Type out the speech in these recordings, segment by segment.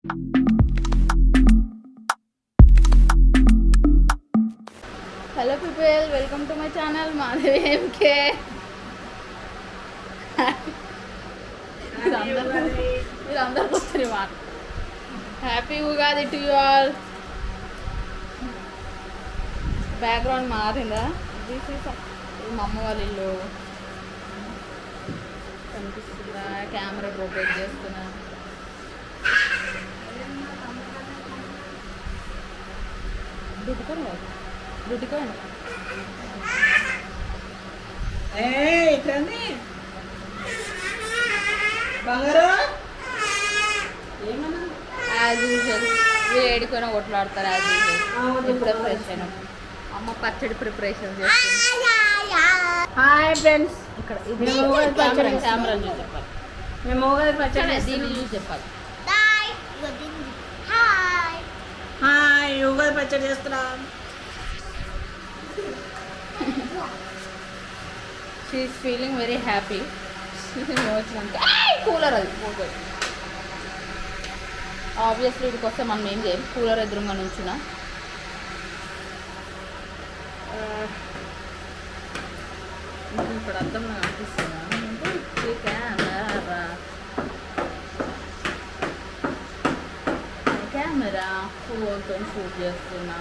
Hello people, welcome to my channel Madhavi MK. మీరందరూ వస్తారు మాట. Happy Ugadi to you all. Background మారిందా? మా అమ్మ వాళ్ళ ఇల్లు కనిపిస్తుందా? కెమెరా రొటేట్ చేస్తున్నా. డ్యూటీకోండి యాజ్ యూజువల్. మీరు ఏడుకొని కొట్లాడతారు యాజ్ యూజువల్. ఇప్పుడే ఫ్రెష్ అయినా. అమ్మ పచ్చడి ప్రిపరేషన్ చేస్తుంది. హాయ్ ఫ్రెండ్స్, ఇక్కడ కెమెరా చూసి చెప్పాలి. మేము ఉగాది పచ్చడి దీన్ని చూసి చెప్పాలి. హాయ్ ఉగాది పచ్చడి చేస్తున్నాం. She's feeling very happy. Cooler అది పోతుంది. ఆబ్వియస్లీ వీడికి వస్తే మనం ఏం చేయం. కూలర్ ఎదురుగా నుంచిన ఇప్పుడు అర్థంగా అనిపిస్తున్నా. కెమెరా ఫోన్తో షూట్ చేస్తున్నా.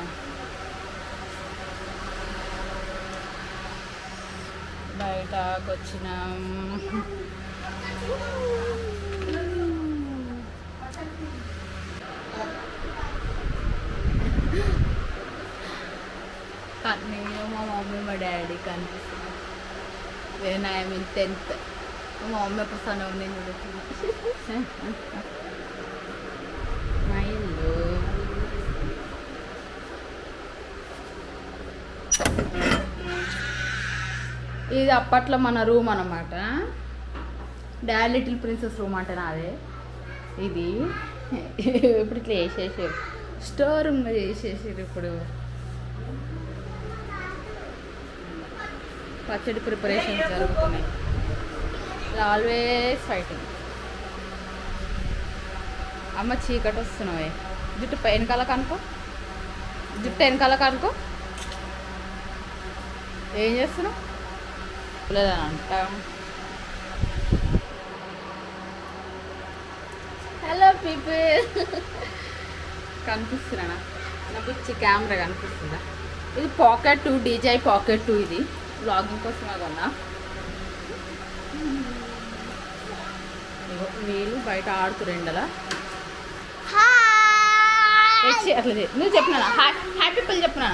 బయటకు వచ్చినాం. నేను మా మమ్మీ మా డాడీ కనిపిస్తున్నాం. When I'm in 10th. మా మమ్మీ ఎప్పుడు సన్న ఉంది చూడుతున్నా. మా ఇల్లు ఇది అప్పట్లో మన రూమ్ అన్నమాట. డాడ్ లిటిల్ ప్రిన్సెస్ రూమ్ అంటే నాదే. ఇది ఇప్పుడు ఇట్లా వేసేసారు, స్టోర్ రూమ్గా చేసేసారు. ఇప్పుడు పచ్చడి ప్రిపరేషన్స్ జరుగుతున్నాయి. Always fighting. అమ్మ చీకటి వస్తున్నావే. జుట్టు వెనకాల కనుకో, జుట్టు వెనకాల కనుకో. ఏం చేస్తున్నావు? లేదని అంటాం. హలో పీపుల్, కనిపిస్తున్నా? నా పిచ్చి కెమెరా కనిపిస్తుందా? ఇది పాకెట్ 2, DJI పాకెట్ 2. ఇది బ్లాగింగ్ కోసమే కొన్నా. వీళ్ళు బయట ఆడుతురు ఎండలా. అట్లా నువ్వు చెప్పినా హ్యాపీ పీపుల్ చెప్పినా.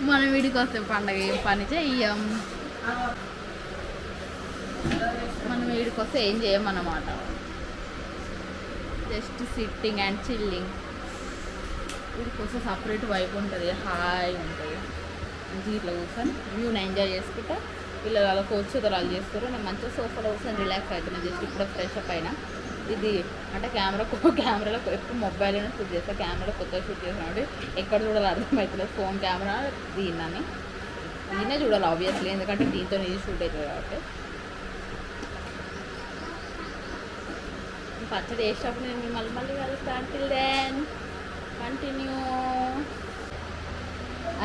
మన వీడికి వస్తే పండగ ఏం పని చెయ్యం. మనం వీడికి వస్తే ఏం చేయమన్నమాట. Just sitting and chilling. వీడికి వస్తే సపరేట్ వైబ్ ఉంటుంది, హాయ్ ఉంటుంది. మంచిగా ఇట్లా కూర్చొని వ్యూని ఎంజాయ్ చేసుకుంటా. పిల్లలు అలా కూర్చోతారు, వాళ్ళు చేస్తారు. నేను మంచిగా సోఫాలో కూర్చొని రిలాక్స్ అవుతున్నాను. జస్ట్ ఇప్పుడు ఫ్రెష్ అప్ అయినా. ఇది అంటే కెమెరాలో ఎప్పుడు మొబైల్లోనే షూట్ చేస్తాను. కెమెరాలో కొత్తగా షూట్ చేసినప్పుడు ఎక్కడ చూడాలి అర్థమవుతుంది. ఫోన్ కెమెరా దీన్నే చూడాలి ఆబ్వియస్లీ, ఎందుకంటే దీంతో ఇది షూట్ అవుతుంది కాబట్టి. పచ్చడి వేసేటప్పుడు నేను మళ్ళీ కలుస్తాను. Till then continue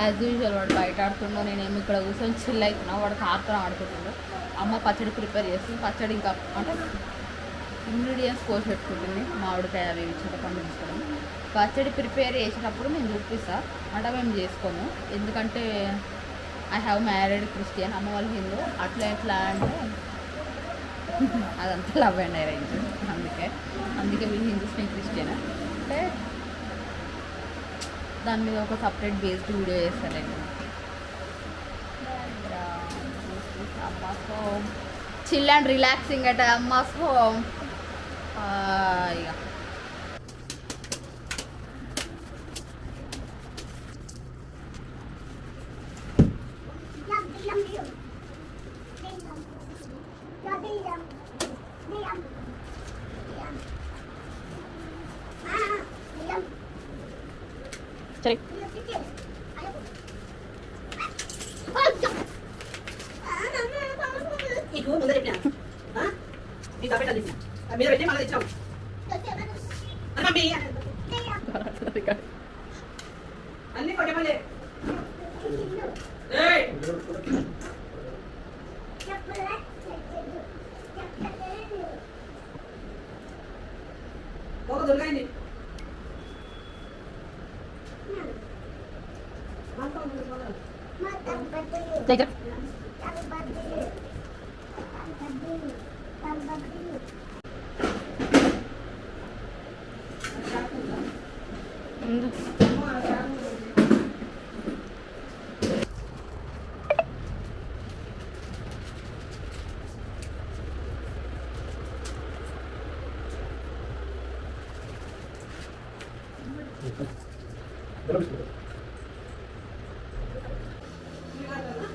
as usual. వాడు బయట ఆడుతుండో, నేనేమి ఇక్కడ కూర్చొని చిల్ అవుతున్నా. వాడు కార్తరం ఆడుకుంటుండో. అమ్మ పచ్చడి ప్రిపేర్ చేస్తుంది. పచ్చడి ఇంకా అంటే ఇంగ్రీడియంట్స్ కోసి పెట్టుకుంటుంది. మామిడికాయ అవి చింతపండు తీసుకోవడం. పచ్చడి ప్రిపేర్ చేసేటప్పుడు నేను చూపిస్తాను. అంటే మేము చేసుకోము, ఎందుకంటే ఐ హ్యావ్ మ్యారీడ్ క్రిస్టియన్. అమ్మ వాళ్ళు హిందూ. అట్లా ఎట్లా అంటే అదంతా లవ్ అండ్ అరేంజ్. అందుకే వీళ్ళు హిందూస్, నేను క్రిస్టియన్. అంటే దాని మీద ఒక సపరేట్ బేస్డ్ వీడియో చేస్తానండి. Amma's home, chill and relaxing at amma's home. ఇక चले Ibu, mau dari mana? Hah? మీద పెట్టి మళ్ళీ తెచ్చావు మమ్మీ అన్ని కొట్టమలే ఒక దొరకైంది దగ్గర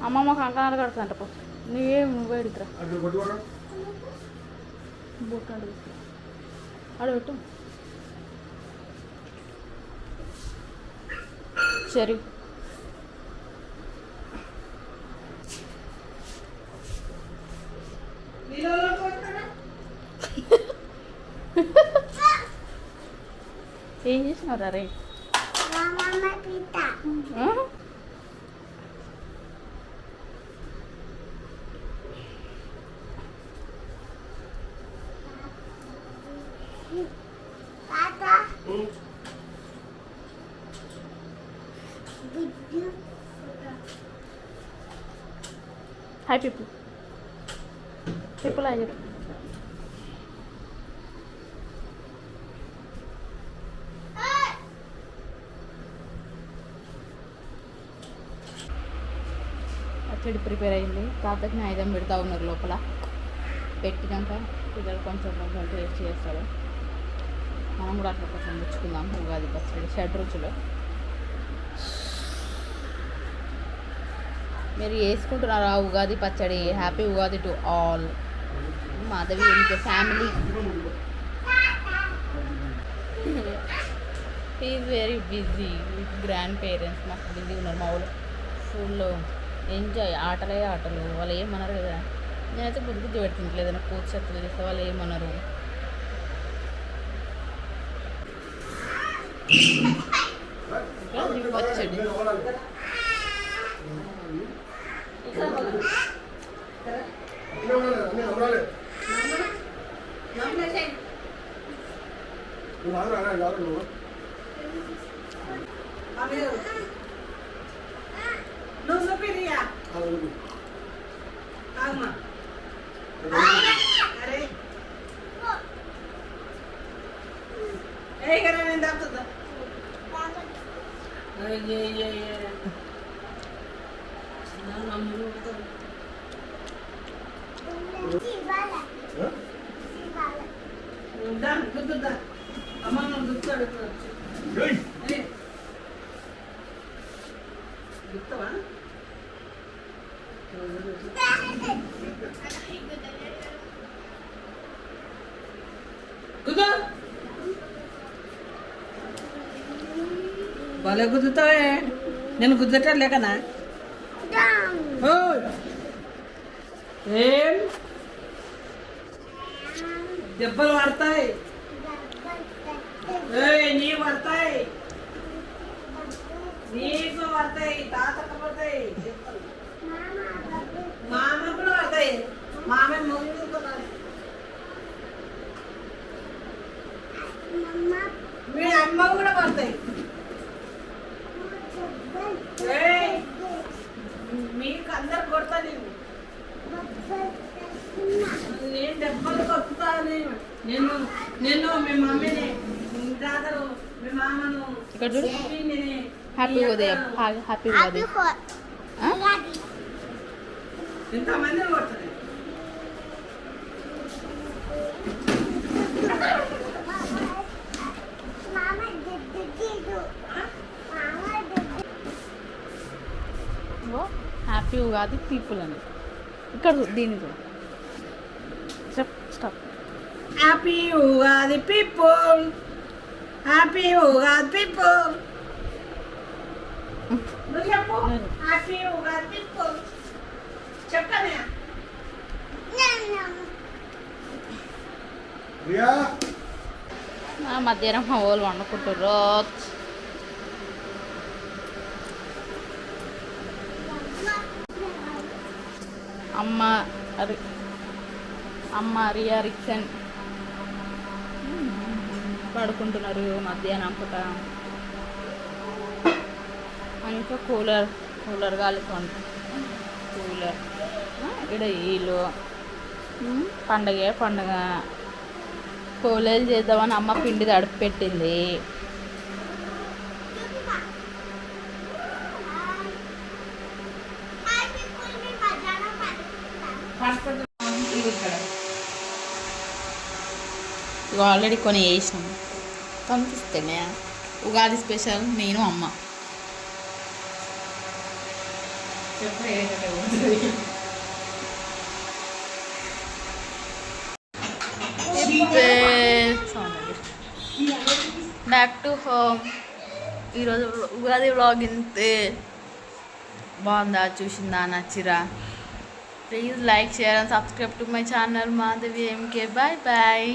అమ్మమ్మ కంకణాలు కడుతుందంట పో నువ్వేం వేడికిరా బొట్టు అడుగు అడగట్టు సరే ఏం చేసినారా రే హాయ్ పీపుల్ హాయ్ చెప్పు పచ్చడి ప్రిపేర్ అయింది తాతకి ఆయుధం పెడతా ఉన్నారు లోపల పెట్టినాక పిల్లలు కొంచెం కొంచెం టేస్ట్ చేస్తారు మనం కూడా అట్లా కొంచెం ముచ్చుకుందాం ఉగాది పచ్చడి 6 రుచులు మీరు వేసుకుంటున్నారా ఉగాది పచ్చడి happy Ugadi to all Madhavi ఇంకా family is very busy with grandparents మాకు బిజీ ఉన్నారు మా ఊళ్ళో ఫుల్ ఎంజాయ్ ఆటలే ఆటలు వాళ్ళు ఏమన్నారు కదా నేనైతే బుద్ధి పెడుతుంటలేదు ఏదైనా కూర్చొత్తులు చేస్తే వాళ్ళు ఏమన్నారు పచ్చడి నువ్వు చూపిరియా అరే ఏ కదా నేను దాపుతుందా గుద్దుద్దా అమ్మ నువ్వు గుర్తాడు గుర్తవా గుద్దు భలే గుద్దుతావే నేను గుద్దటం లేకనా ఏం దెబ్బలు పడతాయి నీ పడతాయి నీకు పడతాయి తాతకు పడతాయి మామ కూడా పడతాయి మామ మొగ్గుతున్నాయి మీ అమ్మ కూడా పడతాయి మీకు అందరు కొడతా నేను దెబ్బలు కొట్టుతా నేను మీ మమ్మీని తాతరు మీ మామను ఇక్కడ చూడు హ్యాపీ ఉదయం హ్యాపీ ఉదయం ఇంతమంది కొడుతున్నాయి హ్యాపీ ఉగాది పీపుల్ అని ఇక్కడ దీని stop happy Ugadi people happy Ugadi people నువ్వు చెప్పు హ్యాపీ ఉగాది పీపుల్ చెప్పనే మధ్యాహ్నం మా వాళ్ళు వండుకుంటారు. అమ్మ రియా రిక్సన్ పడుకుంటున్నారు మధ్యాహ్నం పూట. ఇంకా కూలర్ కాలుతుంది. కూలర్ ఇక్కడ వీళ్ళు పండగ కోలేలు చేద్దామని అమ్మ పిండి తడిపి పెట్టింది. ఇక ఆల్రెడీ కొని వేసినాం కనిపిస్తేనే. ఉగాది స్పెషల్ నేను అమ్మ. Back to home. ఈరోజు ఉగాది వ్లాగ్ ఇంతే. బాగుందా, చూసిందా, నచ్చిరా? Please like, share and subscribe to my channel Madhavi MK. Bye bye.